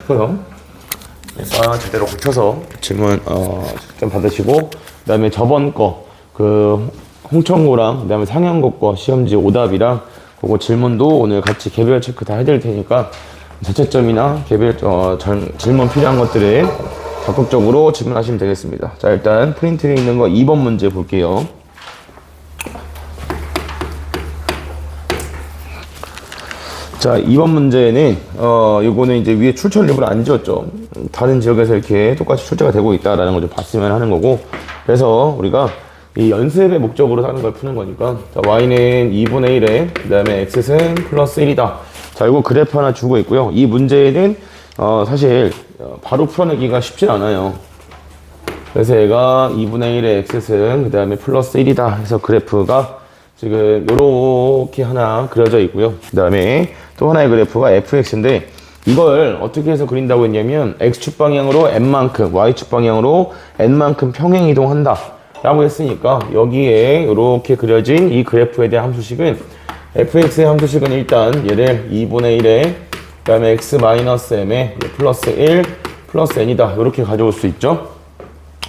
싶어요. 그러니까 제대로 고쳐서 질문 좀 받으시고, 그다음에 저번 거 그 홍천고랑 그다음에 상현고 거 시험지 오답이랑 그거 질문도 오늘 같이 개별 체크 다 해드릴 테니까 자체점이나 개별 질문 필요한 것들을 적극적으로 질문하시면 되겠습니다. 자, 일단 프린트에 있는 거 2번 문제 볼게요. 자, 2번 문제는 요거는 이제 위에 출처를 안 지웠죠. 다른 지역에서 이렇게 똑같이 출제가 되고 있다라는 걸 좀 봤으면 하는 거고, 그래서 우리가 이 연습의 목적으로 하는 걸 푸는 거니까, 자, y는 2분의 1에 그 다음에 x는 플러스 1이다. 자, 이거 그래프 하나 주고 있고요. 이 문제는 사실 바로 풀어내기가 쉽진 않아요. 그래서 얘가 2분의 1의 x승 그 다음에 플러스 1이다 해서 그래프가 지금 요렇게 하나 그려져 있고요. 그 다음에 또 하나의 그래프가 fx인데, 이걸 어떻게 해서 그린다고 했냐면 x축 방향으로 n만큼, y축 방향으로 n만큼 평행 이동한다 라고 했으니까, 여기에 이렇게 그려진 이 그래프에 대한 함수식은, fx의 함수식은 일단 얘를 2분의 1에 그 다음에 x-m에 플러스 1 플러스 n이다 이렇게 가져올 수 있죠.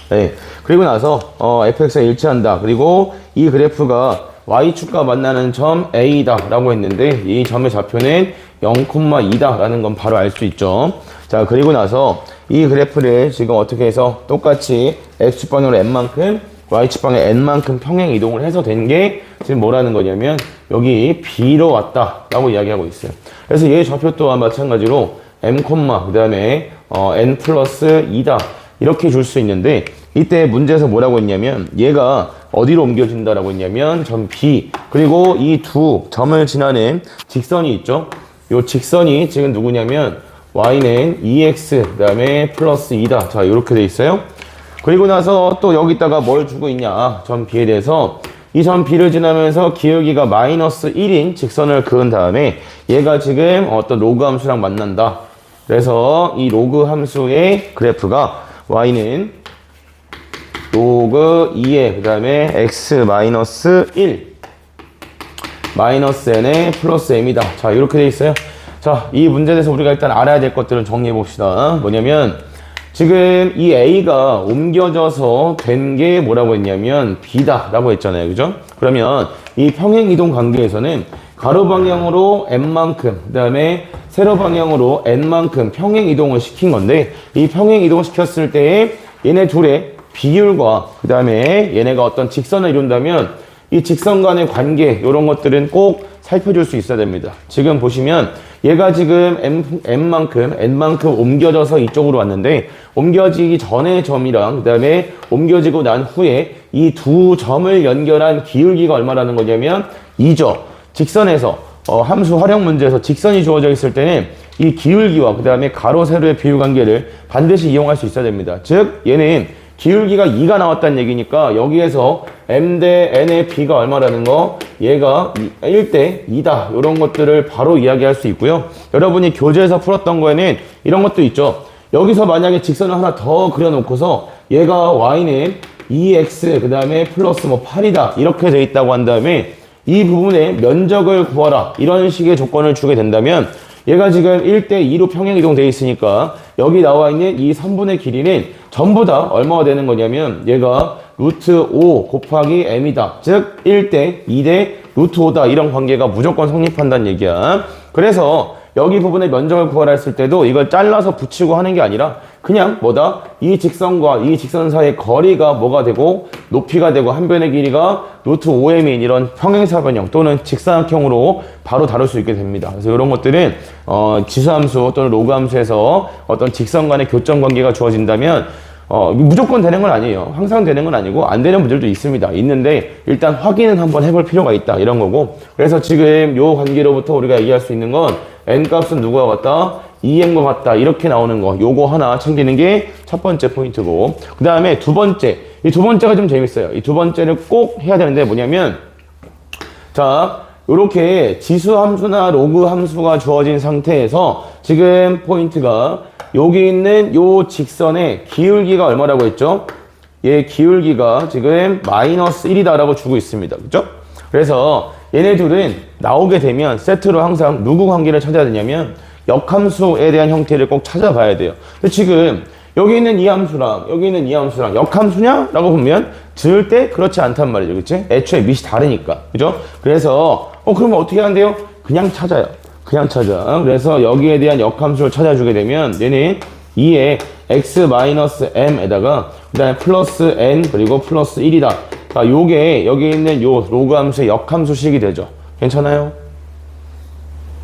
네. 그리고 나서 fx가 일치한다. 그리고 이 그래프가 y축과 만나는 점 a다 라고 했는데, 이 점의 좌표는 0,2다 라는 건 바로 알 수 있죠. 자, 그리고 나서 이 그래프를 지금 어떻게 해서 똑같이 x축 방향으로 n만큼, y축 방향 n만큼 평행 이동을 해서 된 게 지금 뭐라는 거냐면 여기 b로 왔다 라고 이야기하고 있어요. 그래서 얘 좌표 또한 마찬가지로 m, 그 다음에 n 플러스 2다 이렇게 줄 수 있는데, 이때 문제에서 뭐라고 했냐면 얘가 어디로 옮겨진다라고 했냐면 점 B, 그리고 이 두 점을 지나는 직선이 있죠. 요 직선이 지금 누구냐면 y는 2x 그 다음에 플러스 2다. 자, 이렇게 돼 있어요. 그리고 나서 또 여기다가 뭘 주고 있냐, 점 B에 대해서 이 점 B를 지나면서 기울기가 마이너스 1인 직선을 그은 다음에 얘가 지금 어떤 로그 함수랑 만난다. 그래서 이 로그 함수의 그래프가 y는 로그 2에 그 다음에 x 마이너스 1 마이너스 n에 플러스 m이다. 자, 이렇게 돼 있어요. 자, 이 문제에 대해서 우리가 일단 알아야 될 것들을 정리해 봅시다. 뭐냐면 지금 이 a가 옮겨져서 된 게 뭐라고 했냐면 b다 라고 했잖아요. 그죠? 그러면 이 평행 이동 관계에서는 가로 방향으로 n만큼 그 다음에 세로 방향으로 n만큼 평행 이동을 시킨 건데, 이 평행 이동 시켰을 때에 얘네 둘의 비율과 그 다음에 얘네가 어떤 직선을 이룬다면 이 직선 간의 관계, 이런 것들은 꼭 살펴줄 수 있어야 됩니다. 지금 보시면 얘가 지금 n만큼 옮겨져서 이쪽으로 왔는데, 옮겨지기 전의 점이랑 그 다음에 옮겨지고 난 후에 이 두 점을 연결한 기울기가 얼마라는 거냐면 2죠. 직선에서 함수 활용 문제에서 직선이 주어져 있을 때는 이 기울기와 그 다음에 가로 세로의 비율 관계를 반드시 이용할 수 있어야 됩니다. 즉 얘는 기울기가 2가 나왔다는 얘기니까 여기에서 m 대 n의 b가 얼마라는 거, 얘가 1대 2다 이런 것들을 바로 이야기할 수 있고요. 여러분이 교재에서 풀었던 거에는 이런 것도 있죠. 여기서 만약에 직선을 하나 더 그려놓고서 얘가 y는 2x 그 다음에 플러스 8이다 이렇게 돼 있다고 한 다음에 이 부분의 면적을 구하라 이런 식의 조건을 주게 된다면, 얘가 지금 1대2로 평행 이동되어 있으니까 여기 나와 있는 이 선분의 길이는 전부 다 얼마가 되는 거냐면 얘가 루트 5 곱하기 m이다. 즉 1대 2대 루트 5다. 이런 관계가 무조건 성립한다는 얘기야. 그래서 여기 부분의 면적을 구하라 했을 때도 이걸 잘라서 붙이고 하는 게 아니라 그냥 뭐다? 이 직선과 이 직선 사이의 거리가 뭐가 되고 높이가 되고 한 변의 길이가 루트 5m인 이런 평행사변형 또는 직사각형으로 바로 다룰 수 있게 됩니다. 그래서 이런 것들은 지수함수 또는 로그함수에서 어떤 직선 간의 교점 관계가 주어진다면 무조건 되는 건 아니에요. 항상 되는 건 아니고 안 되는 분들도 있습니다. 있는데 일단 확인은 한번 해볼 필요가 있다 이런 거고, 그래서 지금 요 관계로부터 우리가 얘기할 수 있는 건 n값은 누구와 같다? 2n과 같다 이렇게 나오는 거, 요거 하나 챙기는 게 첫 번째 포인트고, 그 다음에 두 번째, 이 두 번째가 좀 재밌어요. 이 두 번째를 꼭 해야 되는데 뭐냐면, 자 요렇게 지수 함수나 로그 함수가 주어진 상태에서 지금 포인트가 여기 있는 요 직선의 기울기가 얼마라고 했죠? 얘 기울기가 지금 마이너스 1이다라고 주고 있습니다. 그죠? 그래서 얘네 둘은 나오게 되면 세트로 항상 누구 관계를 찾아야 되냐면 역함수에 대한 형태를 꼭 찾아봐야 돼요. 근데 지금 여기 있는 이 함수랑 여기 있는 이 함수랑 역함수냐? 라고 보면 지을 때 그렇지 않단 말이죠. 그치? 애초에 밑이 다르니까. 그죠? 그래서 그러면 어떻게 한대요? 그냥 찾아요. 그냥 찾아. 그래서 여기에 대한 역함수를 찾아주게 되면 얘는 2에 x-m에다가 그 다음에 플러스 n 그리고 플러스 1이다. 자, 요게 여기 있는 요 로그 함수의 역함수식이 되죠. 괜찮아요?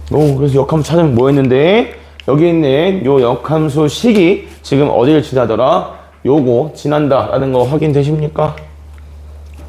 그래서 역함수 찾으면 뭐 했는데 여기 있는 요 역함수식이 지금 어디를 지나더라? 요거 지난다 라는 거 확인되십니까?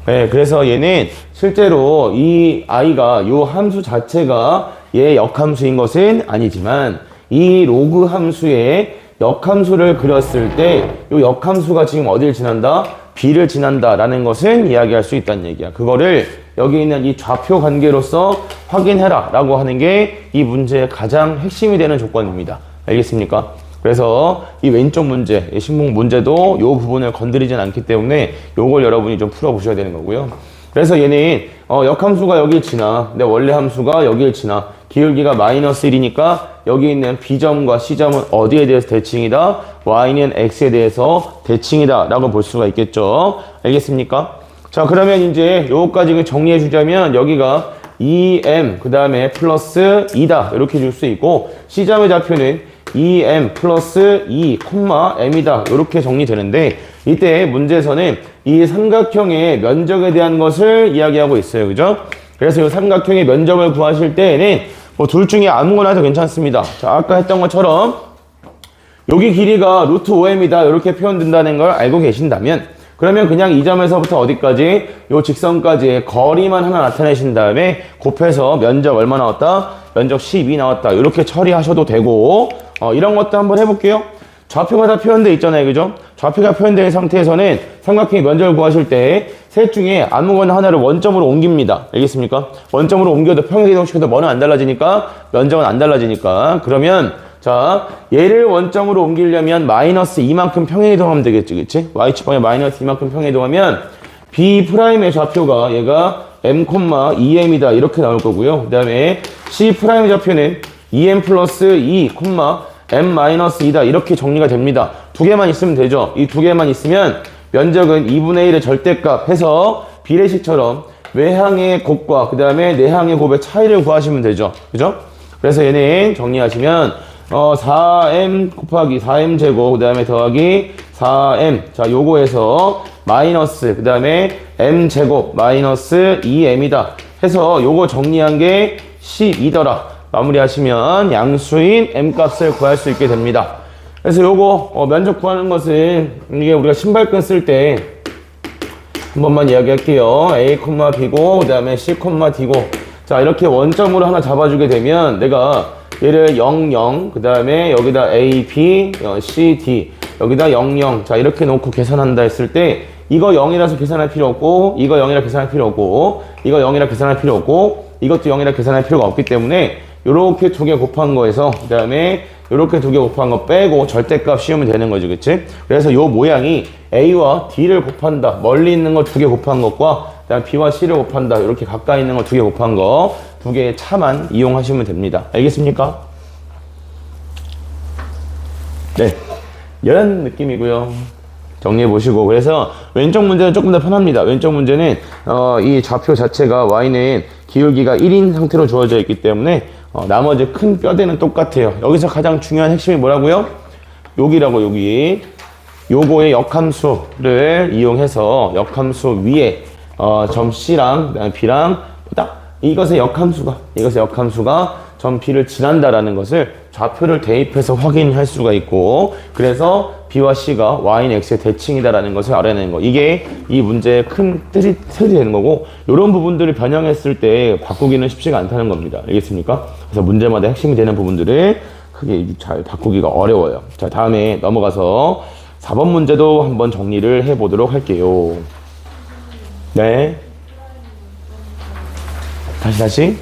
네, 그래서 얘는 실제로 이 아이가 요 함수 자체가 얘 역함수인 것은 아니지만 이 로그 함수의 역함수를 그렸을 때 요 역함수가 지금 어디를 지난다? B를 지난다 라는 것은 이야기할 수 있다는 얘기야. 그거를 여기 있는 이 좌표 관계로서 확인해라 라고 하는 게 이 문제의 가장 핵심이 되는 조건입니다. 알겠습니까? 그래서 이 왼쪽 문제, 이 신문 문제도 요 부분을 건드리진 않기 때문에 요걸 여러분이 좀 풀어보셔야 되는 거고요. 그래서 얘는 역함수가 여길 지나, 근데 원래 함수가 여길 지나, 기울기가 마이너스 1이니까 여기 있는 B점과 C점은 어디에 대해서 대칭이다? Y는 X에 대해서 대칭이다 라고 볼 수가 있겠죠. 알겠습니까? 자, 그러면 이제 요거까지 정리해 주자면 여기가 2m 그 다음에 플러스 2다 이렇게 줄 수 있고 C점의 좌표는 2m 플러스 2, m이다 이렇게 정리되는데 이때 문제에서는 이 삼각형의 면적에 대한 것을 이야기하고 있어요. 그죠? 그래서 이 삼각형의 면적을 구하실 때에는 뭐 둘 중에 아무거나 해도 괜찮습니다. 자, 아까 했던 것처럼 여기 길이가 루트 5m이다 이렇게 표현된다는 걸 알고 계신다면 그러면 그냥 이 점에서부터 어디까지? 요 직선까지의 거리만 하나 나타내신 다음에 곱해서 면적 얼마 나왔다? 면적 12 나왔다. 이렇게 처리하셔도 되고 이런 것도 한번 해볼게요. 좌표가 다 표현되어 있잖아요. 그죠? 좌표가 표현된 상태에서는 삼각형의 면적을 구하실 때 셋 중에 아무거나 하나를 원점으로 옮깁니다. 알겠습니까? 원점으로 옮겨도 평행 이동시켜도 뭐는 안 달라지니까 면적은 안 달라지니까 그러면 자, 얘를 원점으로 옮기려면 마이너스 2만큼 평행 이동하면 되겠지, 그치? y축방에 마이너스 2만큼 평행 이동하면 B'의 좌표가 얘가 m,2m이다 이렇게 나올 거고요. 그 다음에 C'의 좌표는 2m 플러스 2, m-2다 이렇게 정리가 됩니다. 두 개만 있으면 되죠. 이 두 개만 있으면 면적은 2분의 1의 절대값 해서 비례식처럼 외항의 곱과 그 다음에 내항의 곱의 차이를 구하시면 되죠. 그죠? 그래서 얘는 정리하시면 4m 곱하기 4m 제곱 그 다음에 더하기 4m 자 요거에서 마이너스 그 다음에 m 제곱 마이너스 2m이다 해서 요거 정리한 게 12더라 마무리하시면 양수인 m 값을 구할 수 있게 됩니다. 그래서 요거 면적 구하는 것은 이게 우리가 신발끈 쓸 때 한 번만 이야기할게요. a, b고 그 다음에 c, d고 자 이렇게 원점으로 하나 잡아주게 되면 내가 얘를 0, 0, 그 다음에 여기다 A, B, C, D 여기다 0, 0 자 이렇게 놓고 계산한다 했을 때 이거 0이라서 계산할 필요 없고 이거 0이라 계산할 필요 없고 이거 0이라 계산할 필요 없고 이것도 0이라 계산할 필요가 없기 때문에 요렇게 두 개 곱한 거에서 그 다음에 요렇게 두 개 곱한 거 빼고 절대값 씌우면 되는 거지 그치? 그래서 요 모양이 A와 D를 곱한다 멀리 있는 거 두 개 곱한 것과 그 다음에 B와 C를 곱한다 이렇게 가까이 있는 거 두 개 곱한 거 두 개의 차만 이용하시면 됩니다. 알겠습니까? 네, 이런 느낌이고요. 정리해 보시고 그래서 왼쪽 문제는 조금 더 편합니다. 왼쪽 문제는 이 좌표 자체가 y는 기울기가 1인 상태로 주어져 있기 때문에 나머지 큰 뼈대는 똑같아요. 여기서 가장 중요한 핵심이 뭐라고요? 여기라고 여기 요거의 역함수를 이용해서 역함수 위에 점 C랑 그다음에 B랑 딱 이것의 역함수가 점 B를 지난다라는 것을 좌표를 대입해서 확인할 수가 있고 그래서 B와 C가 Y는 X의 대칭이다라는 것을 알아내는 거 이게 이 문제의 큰 틀이 되는 거고 이런 부분들을 변형했을 때 바꾸기는 쉽지가 않다는 겁니다. 알겠습니까? 그래서 문제마다 핵심이 되는 부분들을 크게 잘 바꾸기가 어려워요. 자 다음에 넘어가서 4번 문제도 한번 정리를 해보도록 할게요. 네. 다시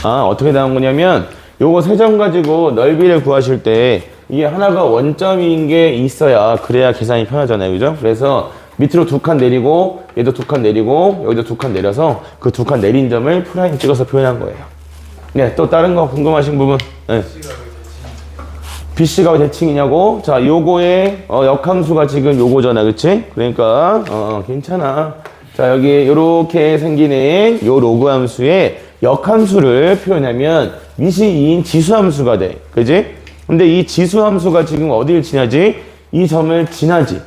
어떻게 나온 거냐면 요거 세 점 가지고 넓이를 구하실 때 이게 하나가 원점인 게 있어야 그래야 계산이 편하잖아요 그죠? 그래서 밑으로 두 칸 내리고 얘도 두 칸 내리고 여기도 두 칸 내려서 그 두 칸 내린 점을 프라임 찍어서 표현한 거예요. 네, 또 다른 거 궁금하신 부분? 네. BC가 왜 대칭이냐고? 자, 요거의 역함수가 지금 요거잖아, 그치? 그러니까 괜찮아. 자, 여기 요렇게 생기는 요 로그 함수의 역함수를 표현하면 밑이 2인 지수함수가 돼, 그지? 근데 이 지수함수가 지금 어디를 지나지? 이 점을 지나지.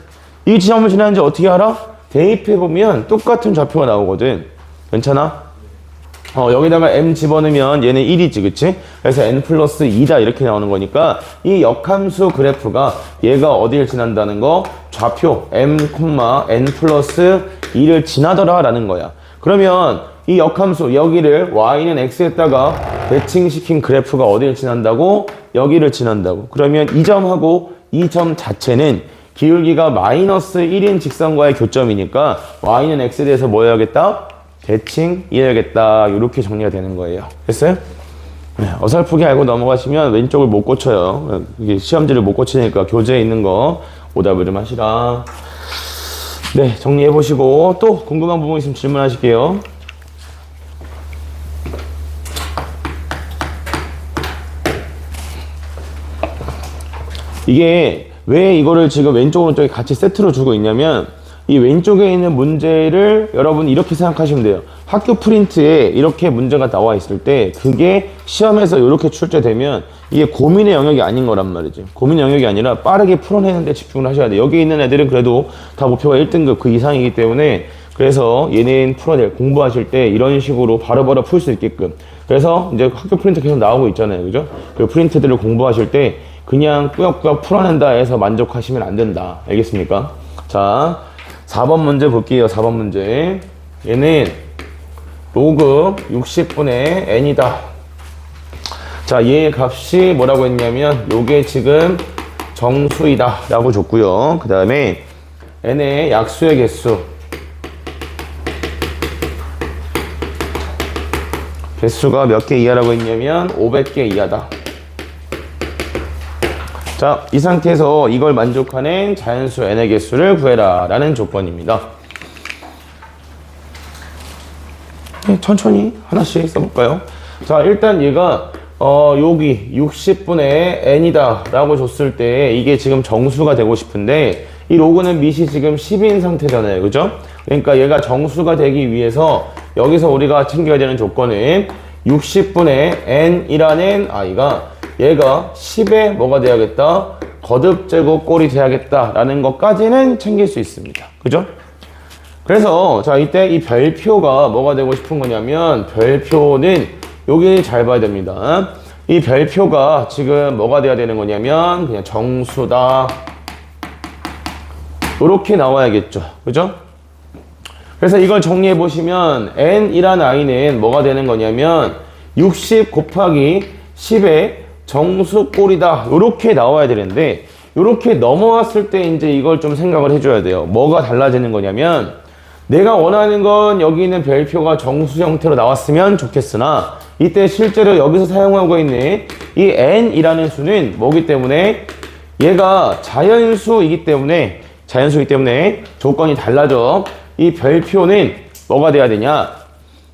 이 점을 지나는지 어떻게 알아? 대입해보면 똑같은 좌표가 나오거든. 괜찮아? 여기다가 m 집어넣으면 얘는 1이지, 그치? 그래서 n 플러스 2다 이렇게 나오는 거니까 이 역함수 그래프가 얘가 어디를 지난다는 거? 좌표 m, n 플러스 2를 지나더라 라는 거야. 그러면 이 역함수 여기를 y는 x에다가 대칭시킨 그래프가 어디를 지난다고? 여기를 지난다고. 그러면 이 점하고 이 점 자체는 기울기가 마이너스 1인 직선과의 교점이니까 y는 x에 대해서 뭐 해야겠다? 대칭이해야겠다. 이렇게 정리가 되는 거예요. 됐어요? 네, 어설프게 알고 넘어가시면 왼쪽을 못 고쳐요. 이게 시험지를 못 고치니까 교재에 있는 거 오답을 좀 하시라. 네, 정리해 보시고 또 궁금한 부분 있으면 질문하실게요. 이게 왜 이거를 지금 왼쪽 오른쪽에 같이 세트로 주고 있냐면 이 왼쪽에 있는 문제를 여러분 이렇게 생각하시면 돼요. 학교 프린트에 이렇게 문제가 나와 있을 때 그게 시험에서 이렇게 출제되면 이게 고민의 영역이 아닌 거란 말이지. 고민의 영역이 아니라 빠르게 풀어내는 데 집중을 하셔야 돼요. 여기 있는 애들은 그래도 다 목표가 1등급 그 이상이기 때문에 그래서 얘네는 풀어낼 공부하실 때 이런 식으로 바로바로 풀 수 있게끔 그래서 이제 학교 프린트 계속 나오고 있잖아요. 그죠? 그 프린트들을 공부하실 때 그냥 꾸역꾸역 풀어낸다 해서 만족하시면 안 된다. 알겠습니까? 자, 4번 문제 볼게요. 4번 문제. 얘는 로그 60분의 n이다. 자, 얘의 값이 뭐라고 했냐면 요게 지금 정수이다 라고 줬고요. 그 다음에 n의 약수의 개수. 개수가 몇 개 이하라고 했냐면 500개 이하다. 자, 이 상태에서 이걸 만족하는 자연수 n의 개수를 구해라 라는 조건입니다. 네, 천천히 하나씩 써볼까요? 자, 일단 얘가 여기 60분의 n이다 라고 줬을 때 이게 지금 정수가 되고 싶은데 이 로그는 밑이 지금 10인 상태잖아요, 그죠? 그러니까 얘가 정수가 되기 위해서 여기서 우리가 챙겨야 되는 조건은 60분의 n이라는 아이가 얘가 10에 뭐가 돼야겠다? 거듭제곱 꼴이 돼야겠다 라는 것까지는 챙길 수 있습니다. 그죠? 그래서 자, 이때 이 별표가 뭐가 되고 싶은 거냐면 별표는 여기 잘 봐야 됩니다. 이 별표가 지금 뭐가 돼야 되는 거냐면 그냥 정수다 이렇게 나와야겠죠. 그죠? 그래서 이걸 정리해 보시면 n이라는 i는 뭐가 되는 거냐면 60 곱하기 10의 정수꼴이다 이렇게 나와야 되는데 이렇게 넘어왔을 때 이제 이걸 좀 생각을 해줘야 돼요. 뭐가 달라지는 거냐면 내가 원하는 건 여기 있는 별표가 정수 형태로 나왔으면 좋겠으나 이때 실제로 여기서 사용하고 있는 이 n이라는 수는 뭐기 때문에 얘가 자연수이기 때문에 조건이 달라져. 이 별표는 뭐가 돼야 되냐?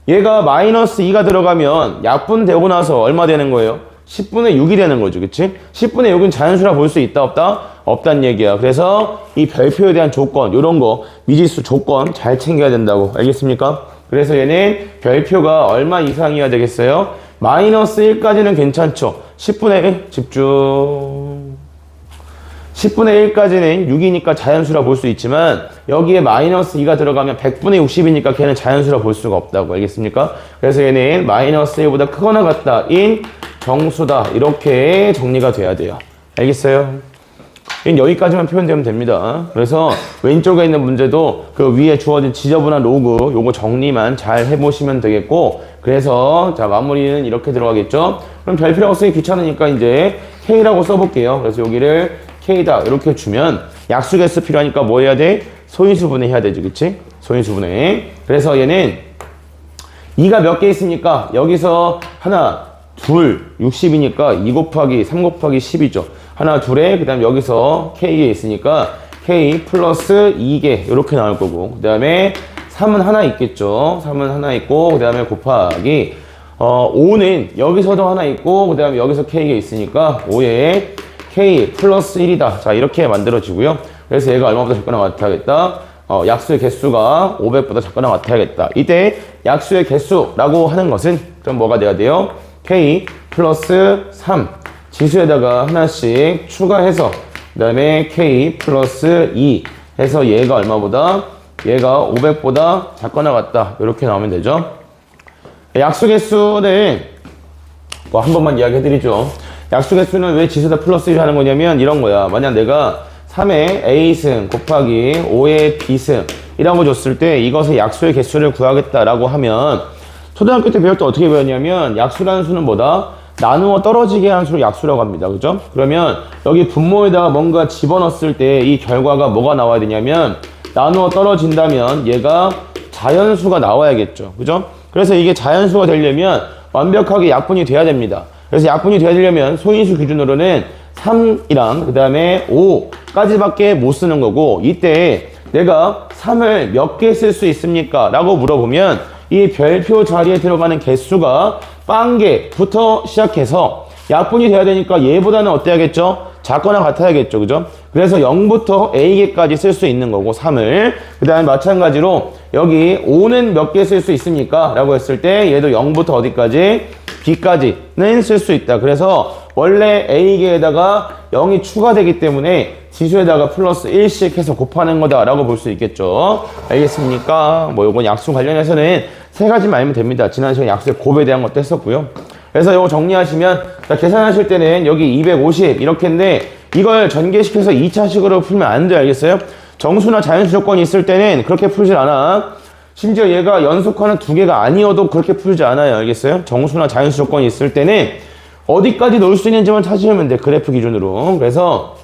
얘가 마이너스 2가 들어가면 약분되고 나서 얼마 되는 거예요? 10분의 6이 되는 거죠. 그치? 10분의 6은 자연수라 볼 수 있다 없다? 없다는 얘기야. 그래서 이 별표에 대한 조건 요런 거 미지수 조건 잘 챙겨야 된다고. 알겠습니까? 그래서 얘는 별표가 얼마 이상이어야 되겠어요? 마이너스 1까지는 괜찮죠. 10분의 1 집중. 10분의 1까지는 6이니까 자연수라 볼 수 있지만 여기에 마이너스 2가 들어가면 100분의 60이니까 걔는 자연수라 볼 수가 없다고. 알겠습니까? 그래서 얘는 마이너스 1보다 크거나 같다 인 정수다 이렇게 정리가 돼야 돼요. 알겠어요? 여기까지만 표현되면 됩니다. 그래서 왼쪽에 있는 문제도 그 위에 주어진 지저분한 로그 요거 정리만 잘 해보시면 되겠고 그래서 자 마무리는 이렇게 들어가겠죠. 그럼 별표라고 쓰기 귀찮으니까 이제 K라고 써볼게요. 그래서 여기를 K다 이렇게 주면 약수개수 필요하니까 뭐 해야 돼? 소인수분해 해야 되지, 그치? 소인수분해. 그래서 얘는 2가 몇 개 있습니까? 여기서 하나, 둘, 60이니까 2 곱하기 3 곱하기 10이죠. 하나, 둘에 그 다음 여기서 K가 있으니까 K 플러스 2개 이렇게 나올 거고 그 다음에 3은 하나 있겠죠. 3은 하나 있고 그 다음에 곱하기 5는 여기서도 하나 있고 그 다음에 여기서 K가 있으니까 5에 K 플러스 1이다. 자, 이렇게 만들어지고요. 그래서 얘가 얼마보다 작거나 같아야겠다. 약수의 개수가 500보다 작거나 같아야겠다. 이때 약수의 개수라고 하는 것은 그럼 뭐가 돼야 돼요? K 플러스 3 지수에다가 하나씩 추가해서 그 다음에 K 플러스 2 해서 얘가 얼마보다? 얘가 500보다 작거나 같다. 이렇게 나오면 되죠. 약수 개수는 뭐 한 번만 이야기 해드리죠. 약수 개수는 왜 지수에다 플러스 1 하는 거냐면 이런 거야. 만약 내가 3의 A승 곱하기 5의 B승 이런 거 줬을 때 이것의 약수의 개수를 구하겠다라고 하면 초등학교 때 배울 때 어떻게 배웠냐면 약수라는 수는 뭐다? 나누어 떨어지게 하는 수를 약수라고 합니다. 그죠? 그러면 여기 분모에다가 뭔가 집어넣었을 때 이 결과가 뭐가 나와야 되냐면 나누어 떨어진다면 얘가 자연수가 나와야겠죠. 그죠? 그래서 이게 자연수가 되려면 완벽하게 약분이 돼야 됩니다. 그래서 약분이 돼야 되려면 소인수 기준으로는 3이랑 그 다음에 5까지밖에 못 쓰는 거고 이때 내가 3을 몇 개 쓸 수 있습니까? 라고 물어보면 이 별표 자리에 들어가는 개수가 0개부터 시작해서 약분이 돼야 되니까 얘보다는 어때야겠죠? 작거나 같아야겠죠. 그죠? 그래서 0부터 A개까지 쓸 수 있는 거고 3을 그 다음에 마찬가지로 여기 5는 몇 개 쓸 수 있습니까? 라고 했을 때 얘도 0부터 어디까지? B까지는 쓸 수 있다. 그래서 원래 A개에다가 0이 추가되기 때문에 지수에다가 플러스 1씩 해서 곱하는 거다 라고 볼 수 있겠죠. 알겠습니까? 뭐 요건 약수 관련해서는 세 가지만 알면 됩니다. 지난 시간에 약수의 곱에 대한 것도 했었고요. 그래서 이거 정리하시면 자, 계산하실 때는 여기 250 이렇게인데 이걸 전개시켜서 2차식으로 풀면 안 돼요. 알겠어요? 정수나 자연수 조건이 있을 때는 그렇게 풀질 않아. 심지어 얘가 연속하는 두 개가 아니어도 그렇게 풀지 않아요. 알겠어요? 정수나 자연수 조건이 있을 때는 어디까지 넣을 수 있는지만 찾으면 돼. 그래프 기준으로. 그래서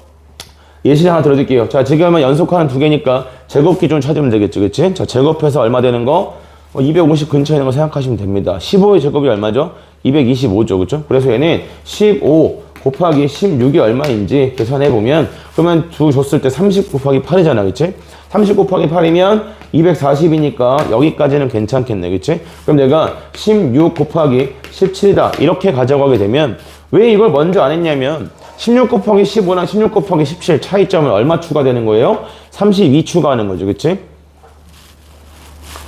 예시를 하나 들어드릴게요. 자, 지금은 연속하는 두 개니까 제곱 기준 찾으면 되겠죠. 그치? 자, 제곱해서 얼마 되는 거? 250 근처에 있는 거 생각하시면 됩니다. 15의 제곱이 얼마죠? 225죠. 그쵸? 그래서 얘는 15 곱하기 16이 얼마인지 계산해보면 그러면 두 줬을 때 30 곱하기 8이잖아. 그치? 30 곱하기 8이면 240이니까 여기까지는 괜찮겠네. 그치? 그럼 내가 16 곱하기 17이다. 이렇게 가져가게 되면 왜 이걸 먼저 안 했냐면 16 곱하기 15랑 16 곱하기 17 차이점은 얼마 추가되는 거예요? 32 추가하는 거죠. 그치?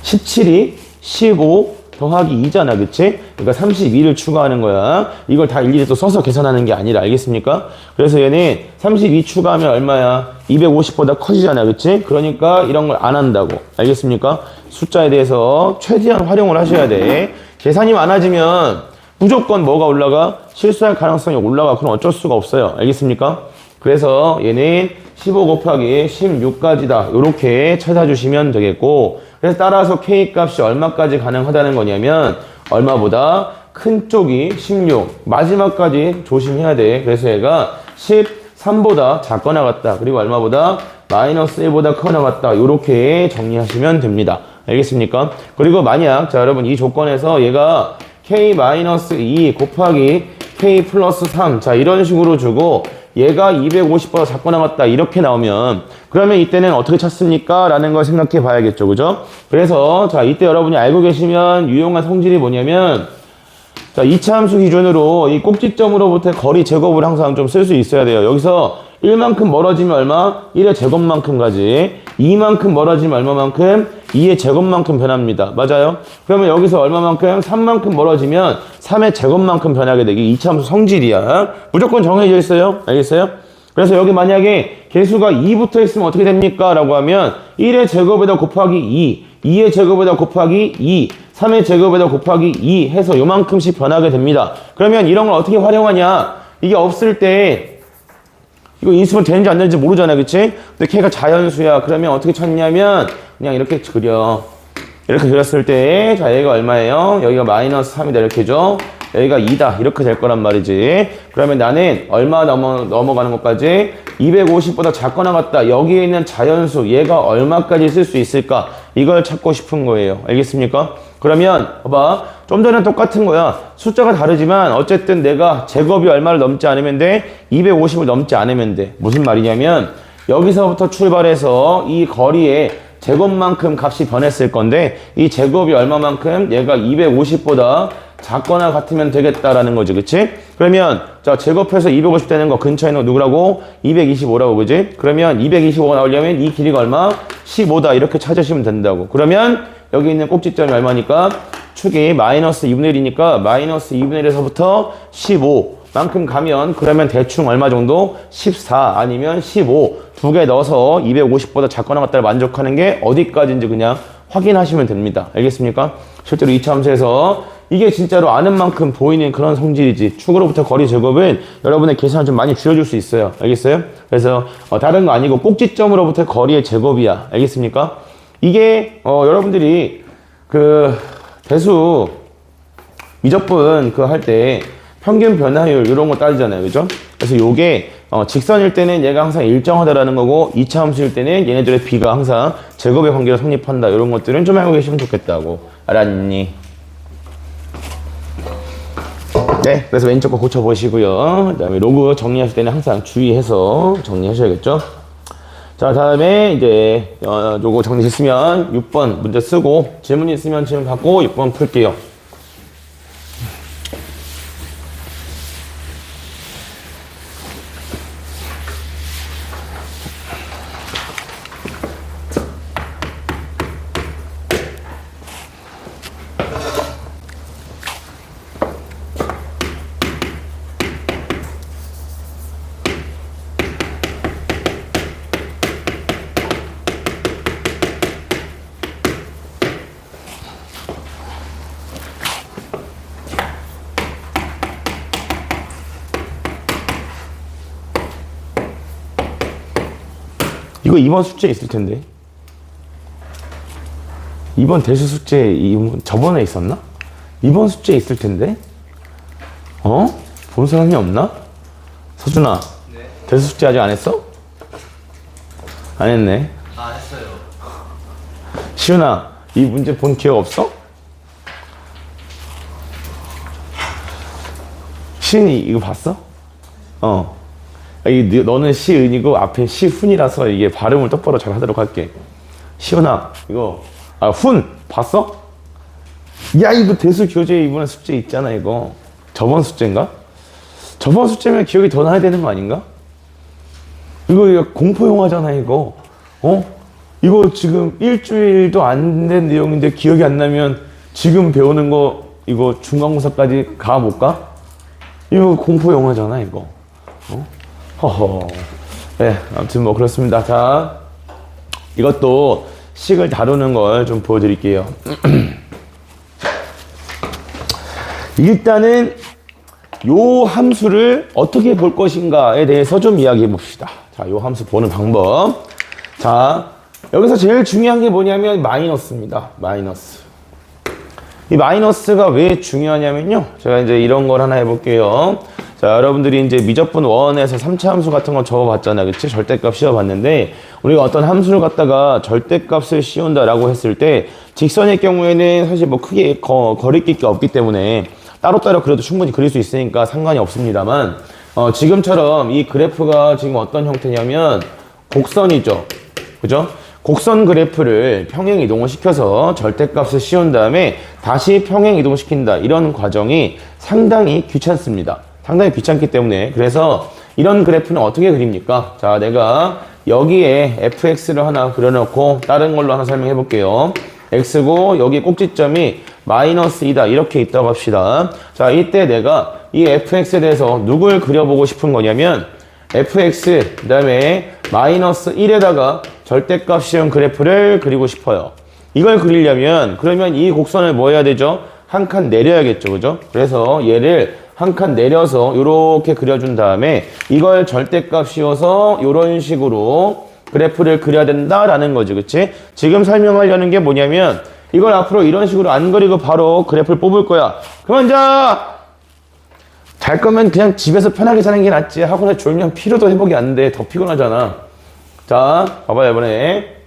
17이 15 더하기 2잖아. 그치? 그러니까 32를 추가하는 거야. 이걸 다 일일이 또 써서 계산하는 게 아니라. 알겠습니까? 그래서 얘는 32 추가하면 얼마야? 250보다 커지잖아. 그치? 그러니까 이런 걸 안 한다고. 알겠습니까? 숫자에 대해서 최대한 활용을 하셔야 돼. 계산이 많아지면 무조건 뭐가 올라가? 실수할 가능성이 올라가. 그럼 어쩔 수가 없어요. 알겠습니까? 그래서 얘는 15 곱하기 16까지다. 이렇게 찾아주시면 되겠고, 그래서 따라서 K 값이 얼마까지 가능하다는 거냐면 얼마보다 큰 쪽이 16, 마지막까지 조심해야 돼. 그래서 얘가 13보다 작거나 같다. 그리고 얼마보다 마이너스 1보다 크거나 같다. 이렇게 정리하시면 됩니다. 알겠습니까? 그리고 만약 자 여러분 이 조건에서 얘가 K-2 곱하기 K 플러스 3 자 이런 식으로 주고 얘가 250보다 작거나 같다 이렇게 나오면 그러면 이때는 어떻게 찾습니까? 라는 걸 생각해 봐야겠죠. 그죠? 그래서 자 이때 여러분이 알고 계시면 유용한 성질이 뭐냐면 자 이차함수 기준으로 이 꼭지점으로부터 거리 제곱을 항상 좀 쓸 수 있어야 돼요. 여기서 1만큼 멀어지면 얼마? 1의 제곱만큼 가지. 2만큼 멀어지면 얼마만큼? 2의 제곱만큼 변합니다. 맞아요? 그러면 여기서 얼마만큼? 3만큼 멀어지면 3의 제곱만큼 변하게 되기. 이차함수 성질이야. 무조건 정해져 있어요. 알겠어요? 그래서 여기 만약에 개수가 2붙어 있으면 어떻게 됩니까? 라고 하면 1의 제곱에다 곱하기 2, 2의 제곱에다 곱하기 2, 3의 제곱에다 곱하기 2 해서 요만큼씩 변하게 됩니다. 그러면 이런 걸 어떻게 활용하냐? 이게 없을 때 이거 인수분 되는지 안 되는지 모르잖아. 그치? 근데 걔가 자연수야. 그러면 어떻게 찾냐면 그냥 이렇게 그려. 이렇게 그렸을 때 자 얘가 얼마예요? 여기가 마이너스 3이다. 이렇게 줘. 여기가 2다. 이렇게 될 거란 말이지. 그러면 나는 얼마 넘어가는 것까지? 250보다 작거나 같다. 여기에 있는 자연수 얘가 얼마까지 쓸 수 있을까? 이걸 찾고 싶은 거예요. 알겠습니까? 그러면 봐봐. 좀 전에 똑같은 거야. 숫자가 다르지만 어쨌든 내가 제곱이 얼마를 넘지 않으면 돼? 250을 넘지 않으면 돼. 무슨 말이냐면 여기서부터 출발해서 이 거리에 제곱만큼 값이 변했을 건데 이 제곱이 얼마만큼? 얘가 250보다 작거나 같으면 되겠다라는 거지, 그치? 그러면 자 제곱해서 250 되는 거 근처에 있는 거 누구라고? 225라고, 그지? 그러면 225가 나오려면 이 길이가 얼마? 15다 이렇게 찾으시면 된다고. 그러면 여기 있는 꼭지점이 얼마니까? 축이 마이너스 2분의 1이니까 마이너스 2분의 1에서부터 15만큼 가면 그러면 대충 얼마 정도? 14 아니면 15 두 개 넣어서 250보다 작거나 같다를 만족하는 게 어디까지인지 그냥 확인하시면 됩니다. 알겠습니까? 실제로 2차 함수에서 이게 진짜로 아는 만큼 보이는 그런 성질이지. 축으로부터 거리 제곱은 여러분의 계산을 좀 많이 줄여줄 수 있어요. 알겠어요? 그래서 다른 거 아니고 꼭지점으로부터 거리의 제곱이야. 알겠습니까? 이게 여러분들이 그 대수 미적분 그 할 때 평균 변화율 이런 거 따지잖아요, 그죠? 그래서 요게 직선일 때는 얘가 항상 일정하다라는 거고 2차 함수일 때는 얘네들의 비가 항상 제곱의 관계로 성립한다. 이런 것들은 좀 알고 계시면 좋겠다고. 알았니? 네, 그래서 왼쪽 거 고쳐보시고요. 그 다음에 로그 정리하실 때는 항상 주의해서 정리하셔야겠죠. 자, 다음에 이제 요거 정리했으면 6번 문제 쓰고 질문 있으면 질문 받고 6번 풀게요. 이거 2번 숙제 있을 텐데. 2번 대수 숙제 저번에 있었나? 2번 숙제 있을 텐데. 본 사람이 없나? 서준아. 네. 대수 숙제 아직 안 했어? 안 했네. 안 했어요. 시훈아, 이 문제 본 기억 없어? 시은이 이거 봤어? 너는 시은이고 앞에 시훈이라서 이게 발음을 똑바로 잘 하도록 할게. 시훈아, 이거 훈 봤어? 야, 이거 대수 교재 이번에 숙제 있잖아. 이거 저번 숙제인가? 저번 숙제면 기억이 더 나야 되는 거 아닌가? 이거 공포 영화잖아. 이거 이거 지금 일주일도 안 된 내용인데 기억이 안 나면 지금 배우는 거 이거 중간고사까지 가 못 가? 이거 공포 영화잖아. 이거 허허. 네, 아무튼 뭐 그렇습니다. 자, 이것도 식을 다루는 걸 좀 보여드릴게요. 일단은 요 함수를 어떻게 볼 것인가에 대해서 좀 이야기해 봅시다. 자, 요 함수 보는 방법. 자, 여기서 제일 중요한 게 뭐냐면 마이너스입니다. 마이너스. 이 마이너스가 왜 중요하냐면요. 제가 이제 이런 걸 하나 해볼게요. 자, 여러분들이 이제 미적분 1에서 3차 함수 같은 거 적어봤잖아. 그치? 절대값 씌워봤는데, 우리가 어떤 함수를 갖다가 절대값을 씌운다라고 했을 때, 직선의 경우에는 사실 뭐 크게 거리낄 게 없기 때문에, 따로따로 그래도 충분히 그릴 수 있으니까 상관이 없습니다만, 지금처럼 이 그래프가 지금 어떤 형태냐면, 곡선이죠. 그죠? 곡선 그래프를 평행 이동을 시켜서 절대값을 씌운 다음에 다시 평행 이동시킨다. 이런 과정이 상당히 귀찮습니다. 상당히 귀찮기 때문에. 그래서 이런 그래프는 어떻게 그립니까? 자, 내가 여기에 fx를 하나 그려놓고 다른 걸로 하나 설명해 볼게요. x고 여기 꼭지점이 마이너스 2다. 이렇게 있다고 합시다. 자, 이때 내가 이 fx에 대해서 누굴 그려보고 싶은 거냐면 fx 그 다음에 마이너스 1에다가 절대값 씌운 그래프를 그리고 싶어요. 이걸 그리려면 그러면 이 곡선을 뭐 해야 되죠? 한 칸 내려야겠죠. 그죠? 그래서 얘를 한 칸 내려서 이렇게 그려준 다음에 이걸 절대값 씌워서 이런 식으로 그래프를 그려야 된다라는 거지. 그치? 지금 설명하려는 게 뭐냐면 이걸 앞으로 이런 식으로 안 그리고 바로 그래프를 뽑을 거야. 그만 자! 잘 거면 그냥 집에서 편하게 자는 게 낫지. 학원에 졸면 피로도 회복이 안 돼. 더 피곤하잖아. 자, 봐봐요, 이번에.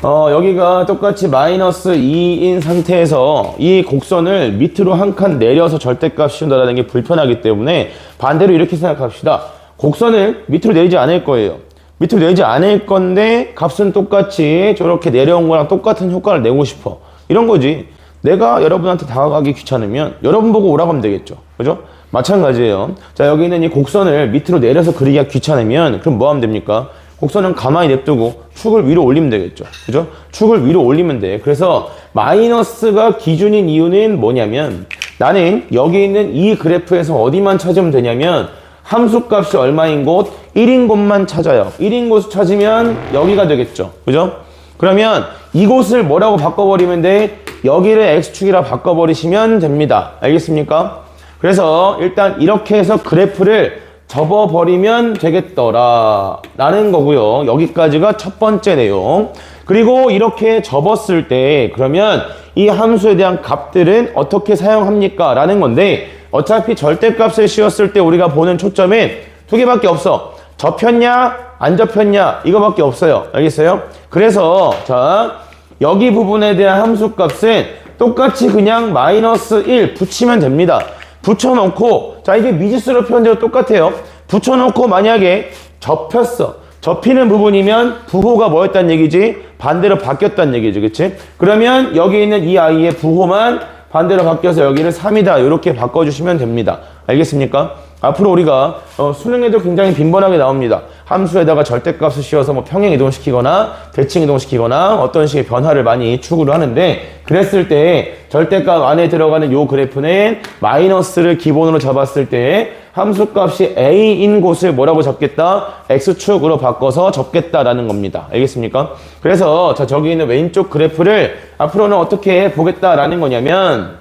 여기가 똑같이 마이너스 2인 상태에서 이 곡선을 밑으로 한 칸 내려서 절대값 씌운다는 게 불편하기 때문에 반대로 이렇게 생각합시다. 곡선을 밑으로 내리지 않을 거예요. 밑으로 내지 않을 건데 값은 똑같이 저렇게 내려온 거랑 똑같은 효과를 내고 싶어. 이런 거지. 내가 여러분한테 다가가기 귀찮으면 여러분 보고 오라고 하면 되겠죠. 그죠? 마찬가지예요. 자, 여기 있는 이 곡선을 밑으로 내려서 그리기가 귀찮으면 그럼 뭐 하면 됩니까? 곡선은 가만히 냅두고 축을 위로 올리면 되겠죠. 그죠? 축을 위로 올리면 돼. 그래서 마이너스가 기준인 이유는 뭐냐면 나는 여기 있는 이 그래프에서 어디만 찾으면 되냐면 함수값이 얼마인 곳? 1인 곳만 찾아요. 1인 곳을 찾으면 여기가 되겠죠. 그죠? 그러면 이곳을 뭐라고 바꿔버리면 돼? 여기를 x축이라 바꿔버리시면 됩니다. 알겠습니까? 그래서 일단 이렇게 해서 그래프를 접어버리면 되겠더라 라는 거고요. 여기까지가 첫 번째 내용. 그리고 이렇게 접었을 때 그러면 이 함수에 대한 값들은 어떻게 사용합니까? 라는 건데 어차피 절대값을 씌웠을 때 우리가 보는 초점은 두 개밖에 없어. 접혔냐 안 접혔냐 이거밖에 없어요. 알겠어요? 그래서 자 여기 부분에 대한 함수값은 똑같이 그냥 마이너스 1 붙이면 됩니다. 붙여놓고 자 이게 미지수로 표현되고 똑같아요. 붙여놓고 만약에 접혔어. 접히는 부분이면 부호가 뭐였단 얘기지? 반대로 바뀌었단 얘기지. 그치? 그러면 여기 있는 이 아이의 부호만 반대로 바뀌어서 여기를 3이다 이렇게 바꿔주시면 됩니다. 알겠습니까? 앞으로 우리가 수능에도 굉장히 빈번하게 나옵니다. 함수에다가 절대값을 씌워서 뭐 평행 이동시키거나 대칭 이동시키거나 어떤 식의 변화를 많이 추구를 하는데 그랬을 때 절대값 안에 들어가는 요 그래프는 마이너스를 기본으로 잡았을 때 함수값이 a인 곳을 뭐라고 잡겠다? x축으로 바꿔서 접겠다라는 겁니다. 알겠습니까? 그래서 자 저기 있는 왼쪽 그래프를 앞으로는 어떻게 보겠다라는 거냐면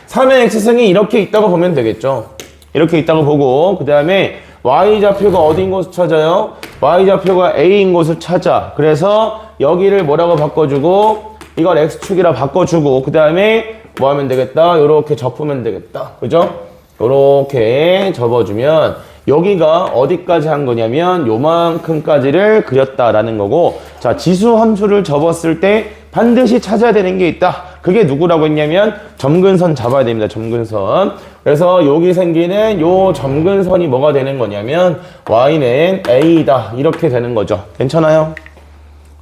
3의 x승이 이렇게 있다고 보면 되겠죠. 이렇게 있다고 보고 그 다음에 y좌표가 어디인 곳을 찾아요? y좌표가 a인 곳을 찾아. 그래서 여기를 뭐라고 바꿔주고 이걸 x축이라 바꿔주고 그 다음에 뭐 하면 되겠다? 요렇게 접으면 되겠다. 그죠? 요렇게 접어주면 여기가 어디까지 한 거냐면 요만큼까지를 그렸다라는 거고 자 지수 함수를 접었을 때 반드시 찾아야 되는 게 있다. 그게 누구라고 했냐면 점근선 잡아야 됩니다. 점근선. 그래서 여기 생기는 요 점근선이 뭐가 되는 거냐면 y는 a다 이렇게 되는 거죠. 괜찮아요?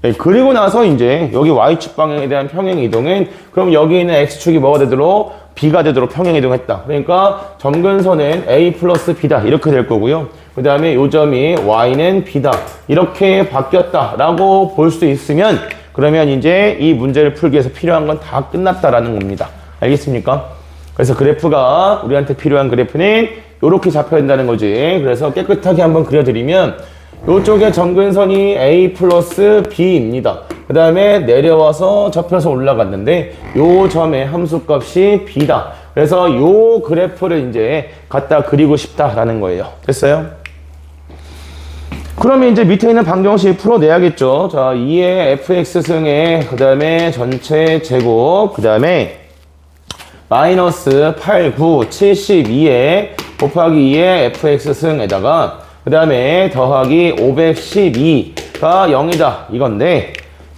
네, 그리고 나서 이제 여기 y축 방향에 대한 평행 이동은 그럼 여기 있는 x축이 뭐가 되도록 b가 되도록 평행 이동했다. 그러니까 점근선은 a 플러스 b다 이렇게 될 거고요. 그 다음에 요 점이 y는 b다 이렇게 바뀌었다라고 볼 수 있으면 그러면 이제 이 문제를 풀기 위해서 필요한 건 다 끝났다라는 겁니다. 알겠습니까? 그래서 그래프가 우리한테 필요한 그래프는 이렇게 잡혀야 된다는 거지. 그래서 깨끗하게 한번 그려드리면 이쪽에 점근선이 a 플러스 b입니다. 그 다음에 내려와서 접혀서 올라갔는데 요 점의 함수값이 b다. 그래서 요 그래프를 이제 갖다 그리고 싶다라는 거예요. 됐어요? 그러면 이제 밑에 있는 방정식 풀어내야겠죠. 자, 2의 fx승에 그 다음에 전체 제곱 그 다음에 마이너스 8, 9, 72에 곱하기 2의 fx승에다가 그 다음에 더하기 512가 0이다 이건데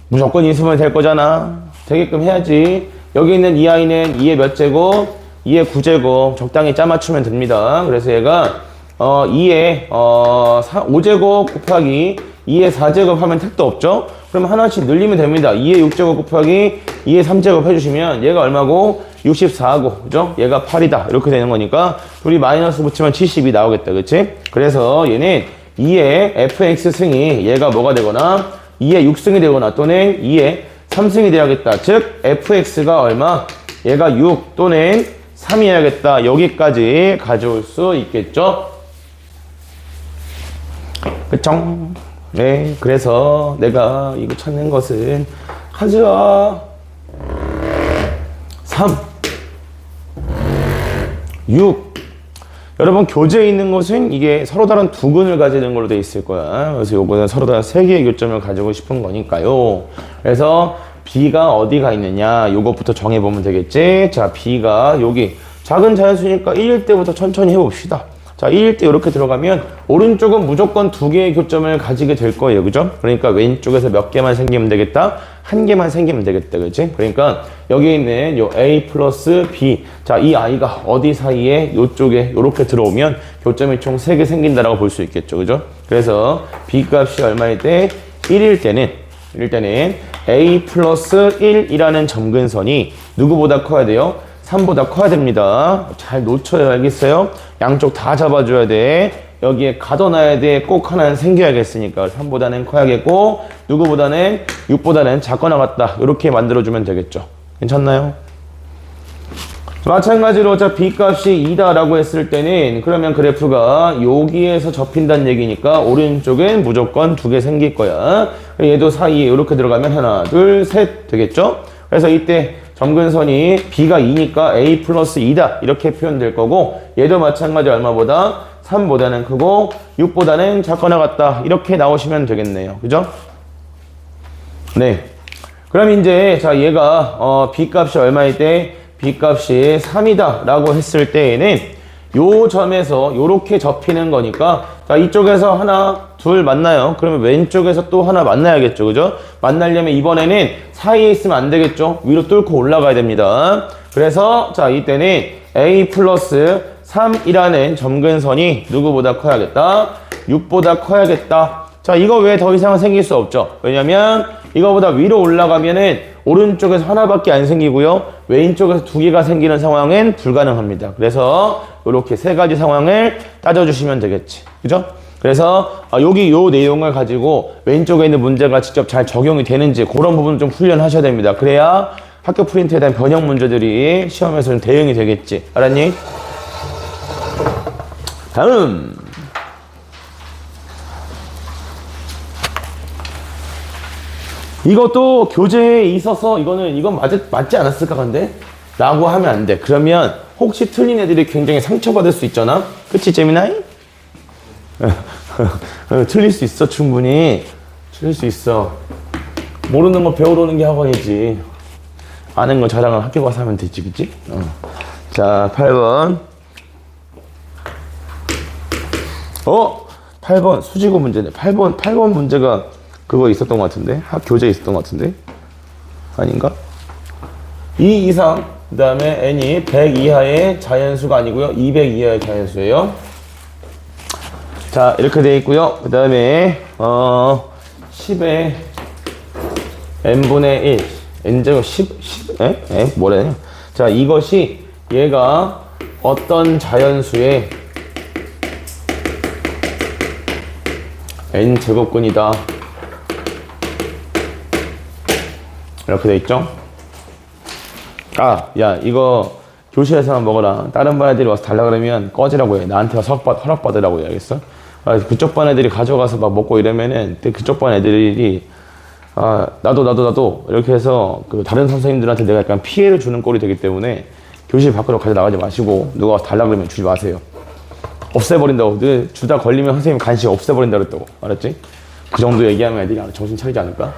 무조건 인수분해 될 거잖아. 되게끔 해야지. 여기 있는 이 아이는 2의 몇 제곱? 2의 9제곱 적당히 짜맞추면 됩니다. 그래서 얘가 2의 5제곱 곱하기 2의 4제곱 하면 택도 없죠? 그럼 하나씩 늘리면 됩니다. 2의 6제곱 곱하기 2의 3제곱 해주시면 얘가 얼마고? 64고, 그죠? 얘가 8이다. 이렇게 되는 거니까 둘이 마이너스 붙이면 72 나오겠다. 그치? 그래서 얘는 2의 fx승이 얘가 뭐가 되거나 2의 6승이 되거나 또는 2의 3승이 되어야겠다. 즉 fx가 얼마? 얘가 6 또는 3이어야겠다. 여기까지 가져올 수 있겠죠? 그쵸? 네, 그래서 내가 이거 찾는 것은 가자 3 6 여러분 교재에 있는 것은 이게 서로 다른 두 근을 가지는 걸로 되어 있을 거야. 그래서 요거는 서로 다른 세 개의 교점을 가지고 싶은 거니까요. 그래서 B가 어디가 있느냐 요것부터 정해보면 되겠지. 자, B가 여기 작은 자연수니까 1일 때부터 천천히 해봅시다. 자, 2일 때 이렇게 들어가면 오른쪽은 무조건 2개의 교점을 가지게 될 거예요. 그죠? 그러니까 왼쪽에서 몇 개만 생기면 되겠다? 1개만 생기면 되겠다. 그치? 그러니까 여기 있는 요 A 플러스 B. 자, 이 아이가 어디 사이에 요쪽에 요렇게 들어오면 교점이 총 3개 생긴다라고 볼 수 있겠죠. 그죠? 그래서 B 값이 얼마일 때? 1일 때는 A 플러스 1이라는 점근선이 누구보다 커야 돼요? 3보다 커야 됩니다. 잘 놓쳐야 알겠어요? 양쪽 다 잡아줘야 돼. 여기에 가둬놔야 돼. 꼭 하나는 생겨야겠으니까 3보다는 커야겠고 누구보다는 6보다는 작거나 같다. 이렇게 만들어주면 되겠죠. 괜찮나요? 마찬가지로 자 B값이 2다라고 했을 때는 그러면 그래프가 여기에서 접힌다는 얘기니까 오른쪽엔 무조건 2개 생길 거야. 얘도 사이에 이렇게 들어가면 하나, 둘, 셋 되겠죠? 그래서 이때 점근선이 B가 2니까 A 플러스 2다 이렇게 표현될 거고 얘도 마찬가지 얼마보다? 3보다는 크고 6보다는 작거나 같다 이렇게 나오시면 되겠네요. 그죠? 네. 그럼 이제 자 얘가 B 값이 얼마일 때? B 값이 3이다 라고 했을 때에는 요 점에서 요렇게 접히는 거니까 자 이쪽에서 하나 둘 만나요. 그러면 왼쪽에서 또 하나 만나야겠죠. 그죠? 만나려면 이번에는 사이에 있으면 안 되겠죠. 위로 뚫고 올라가야 됩니다. 그래서 자 이때는 A 플러스 3이라는 점근선이 누구보다 커야겠다? 6보다 커야겠다. 자 이거 왜 더 이상은 생길 수 없죠. 왜냐면 이거보다 위로 올라가면은 오른쪽에서 하나밖에 안 생기고요. 왼쪽에서 2개가 생기는 상황은 불가능합니다. 그래서 이렇게 3가지 상황을 따져주시면 되겠지. 그죠? 그래서 여기 요 내용을 가지고 왼쪽에 있는 문제가 직접 잘 적용이 되는지 그런 부분 좀 훈련하셔야 됩니다. 그래야 학교 프린트에 대한 변형 문제들이 시험에서 좀 대응이 되겠지. 알았니? 다음. 이것도 교재에 있어서 이건 맞지 않았을까 근데? 라고 하면 안 돼. 그러면 혹시 틀린 애들이 굉장히 상처받을 수 있잖아? 그치 재미나이? 틀릴 수 있어 충분히. 틀릴 수 있어. 모르는 거 배우러 오는 게 학원이지. 아는 거 자랑을 학교 가서 하면 되지 그치? 자 8번 8번 수지고 문제네. 8번 문제가 그거 있었던 것 같은데? 교재에 있었던 것 같은데? 아닌가? 2 이상, 그 다음에 n이 100 이하의 자연수가 아니고요 200 이하의 자연수예요. 자 이렇게 되어 있고요. 그 다음에 10의 n분의 1 n제곱 10 뭐래? 자 이것이 얘가 어떤 자연수의 n제곱근이다 이렇게 돼 있죠? 야, 이거 교실에서만 먹어라. 다른 반 애들이 와서 달라 그러면 꺼지라고 해. 나한테 와서 허락 받으라고 해. 알겠어? 그쪽 반 애들이 가져가서 막 먹고 이러면은 그쪽 반 애들이 나도 이렇게 해서 그 다른 선생님들한테 내가 약간 피해를 주는 꼴이 되기 때문에 교실 밖으로 가져 나가지 마시고 누가 와서 달라 그러면 주지 마세요. 없애버린다고. 주다 걸리면 선생님 간식 없애버린다 그랬다고. 알았지? 그 정도 얘기하면 애들이 정신 차리지 않을까?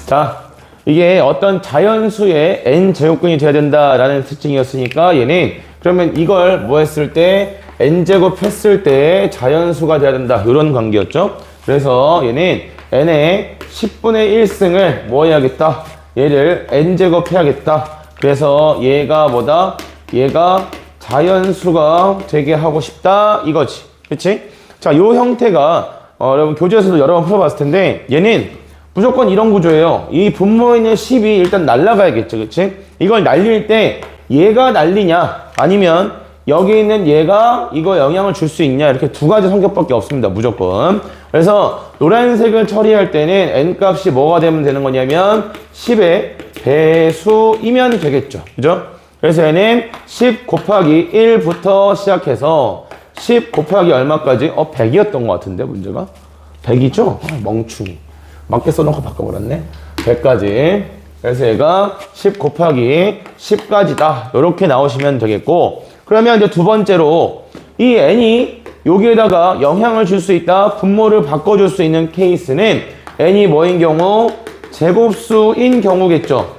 자, 이게 어떤 자연수의 n제곱근이 돼야 된다라는 특징이었으니까 얘는 그러면 이걸 뭐 했을 때 n제곱 했을 때 자연수가 돼야 된다 이런 관계였죠. 그래서 얘는 n의 10분의 1승을 뭐 해야겠다? 얘를 n제곱 해야겠다. 그래서 얘가 뭐다? 얘가 자연수가 되게 하고 싶다 이거지. 그치? 자, 요 형태가 여러분 교재에서도 여러 번 풀어봤을 텐데 얘는 무조건 이런 구조예요. 이 분모에 있는 10이 일단 날아가야겠죠. 그치? 이걸 날릴 때 얘가 날리냐 아니면 여기 있는 얘가 이거 영향을 줄 수 있냐 이렇게 두 가지 성격밖에 없습니다. 무조건. 그래서 노란색을 처리할 때는 n값이 뭐가 되면 되는 거냐면 10의 배수이면 되겠죠. 그죠? 그래서 얘는 10 곱하기 1부터 시작해서 10 곱하기 얼마까지? 100이었던 것 같은데 문제가? 100이죠? 멍충이. 맞게 써놓고 바꿔버렸네. 100까지. 그래서 얘가 10 곱하기 10까지다. 이렇게 나오시면 되겠고. 그러면 이제 두 번째로 이 n이 여기에다가 영향을 줄 수 있다. 분모를 바꿔줄 수 있는 케이스는 n이 뭐인 경우? 제곱수인 경우겠죠.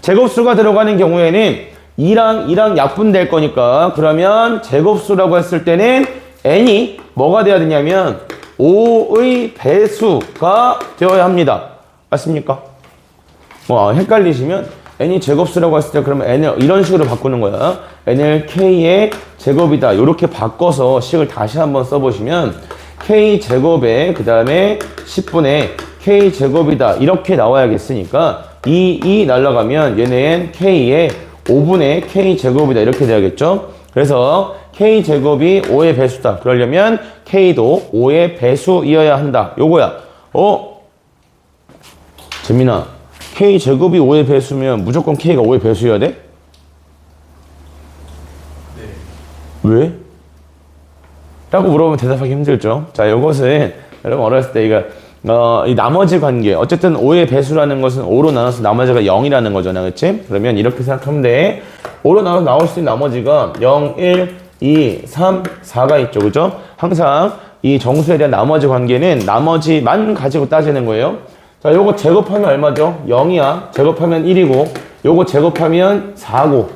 제곱수가 들어가는 경우에는 2랑 약분될 거니까 그러면 제곱수라고 했을 때는 n이 뭐가 돼야 되냐면 5의 배수가 되어야 합니다. 맞습니까? 헷갈리시면 n이 제곱수라고 했을 때 그러면 n을 이런 식으로 바꾸는 거야. n을 k의 제곱이다. 이렇게 바꿔서 식을 다시 한번 써보시면 k 제곱에 그 다음에 10분의 k 제곱이다. 이렇게 나와야겠으니까 이 날라가면 얘는 k의 5분의 k 제곱이다. 이렇게 돼야겠죠. 그래서 k 제곱이 5의 배수다. 그러려면 k도 5의 배수이어야 한다. 요거야. 재민아, k 제곱이 5의 배수면 무조건 k가 5의 배수여야 돼? 네. 왜? 라고 물어보면 대답하기 힘들죠. 자, 이것은 여러분 어렸을 때 이 나머지 관계, 어쨌든 5의 배수라는 것은 5로 나눠서 나머지가 0이라는 거잖아, 그치? 그러면 이렇게 생각하면 돼. 5로 나눠서 나올 수 있는 나머지가 0, 1, 2, 3, 4가 있죠, 그죠? 항상 이 정수에 대한 나머지 관계는 나머지만 가지고 따지는 거예요. 자, 요거 제곱하면 얼마죠? 0이야. 제곱하면 1이고, 요거 제곱하면 4고,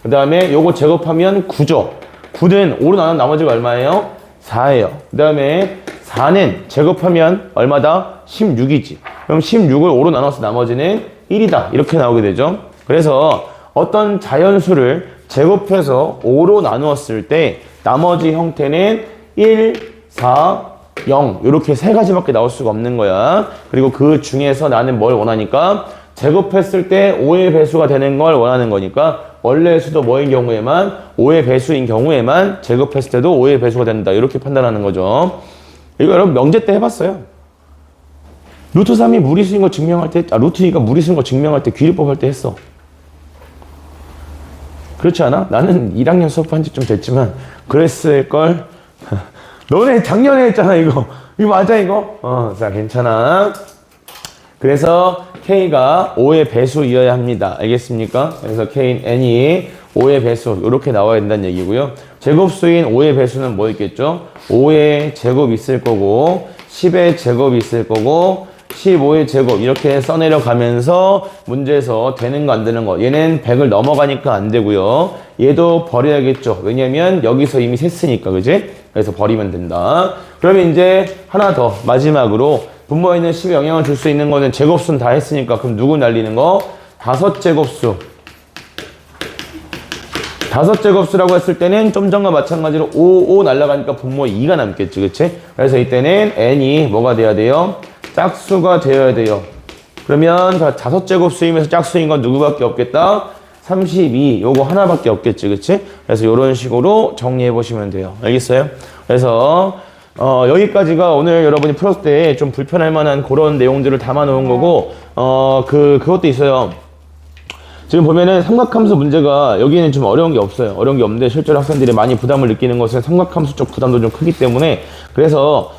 그 다음에 요거 제곱하면 9죠. 9는 5로 나눈 나머지가 얼마예요? 4예요. 그 다음에 4는 제곱하면 얼마다? 16이지. 그럼 16을 5로 나눠서 나머지는 1이다. 이렇게 나오게 되죠. 그래서 어떤 자연수를 제곱해서 5로 나누었을 때 나머지 형태는 1, 4, 0 이렇게 세 가지밖에 나올 수가 없는 거야. 그리고 그 중에서 나는 뭘 원하니까 제곱했을 때 5의 배수가 되는 걸 원하는 거니까 원래 수도 뭐인 경우에만 5의 배수인 경우에만 제곱했을 때도 5의 배수가 된다. 이렇게 판단하는 거죠. 이거 여러분 명제 때 해봤어요. 루트 3이 무리수인 거 증명할 때, 루트 2가 무리수인 거 증명할 때 귀리법 할 때 했어. 그렇지 않아? 나는 1학년 수업한 지 좀 됐지만 그랬을걸. 너네 작년에 했잖아 이거. 이거 맞아 이거? 자 괜찮아. 그래서 K가 5의 배수이어야 합니다. 알겠습니까? 그래서 K인 N이 5의 배수 이렇게 나와야 된다는 얘기고요. 제곱수인 5의 배수는 뭐 있겠죠? 5의 제곱 있을 거고 10의 제곱 있을 거고 15의 제곱 이렇게 써내려 가면서 문제에서 되는 거 안 되는 거 얘는 100을 넘어가니까 안 되고요. 얘도 버려야겠죠. 왜냐면 여기서 이미 셌으니까 그지? 그래서 버리면 된다. 그러면 이제 하나 더 마지막으로 분모에 있는 10에 영향을 줄 수 있는 거는 제곱수는 다 했으니까 그럼 누구 날리는 거? 5제곱수. 5제곱수라고 했을 때는 좀 전과 마찬가지로 5 날라가니까 분모 2가 남겠지, 그치? 그래서 이때는 n이 뭐가 돼야 돼요? 짝수가 되어야 돼요. 그러면 5제곱수이면서 짝수인 건 누구밖에 없겠다? 32, 요거 하나밖에 없겠지, 그치? 그래서 이런 식으로 정리해 보시면 돼요. 알겠어요? 그래서 여기까지가 오늘 여러분이 풀었을 때 좀 불편할 만한 그런 내용들을 담아 놓은 거고, 그것도 있어요. 지금 보면은 삼각함수 문제가 여기는 좀 어려운 게 없어요. 어려운 게 없는데 실제로 학생들이 많이 부담을 느끼는 것은 삼각함수 쪽 부담도 좀 크기 때문에 그래서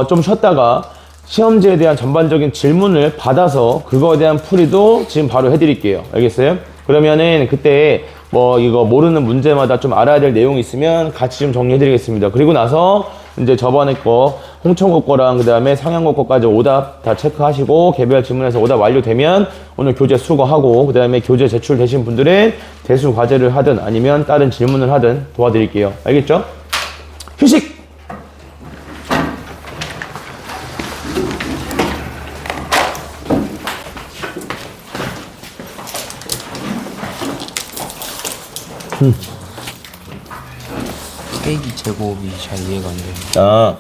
좀 쉬었다가 시험지에 대한 전반적인 질문을 받아서 그거에 대한 풀이도 지금 바로 해드릴게요. 알겠어요? 그러면은 그때 뭐 이거 모르는 문제마다 좀 알아야 될 내용이 있으면 같이 좀 정리해드리겠습니다. 그리고 나서 이제 저번에 거 홍천고 거랑 그 다음에 상향고 거까지 오답 다 체크하시고 개별 질문에서 오답 완료되면 오늘 교재 수거하고 그 다음에 교재 제출되신 분들은 대수 과제를 하든 아니면 다른 질문을 하든 도와드릴게요. 알겠죠? 휴식! 케이크 제곱이 잘 이해가 안 돼요. 아,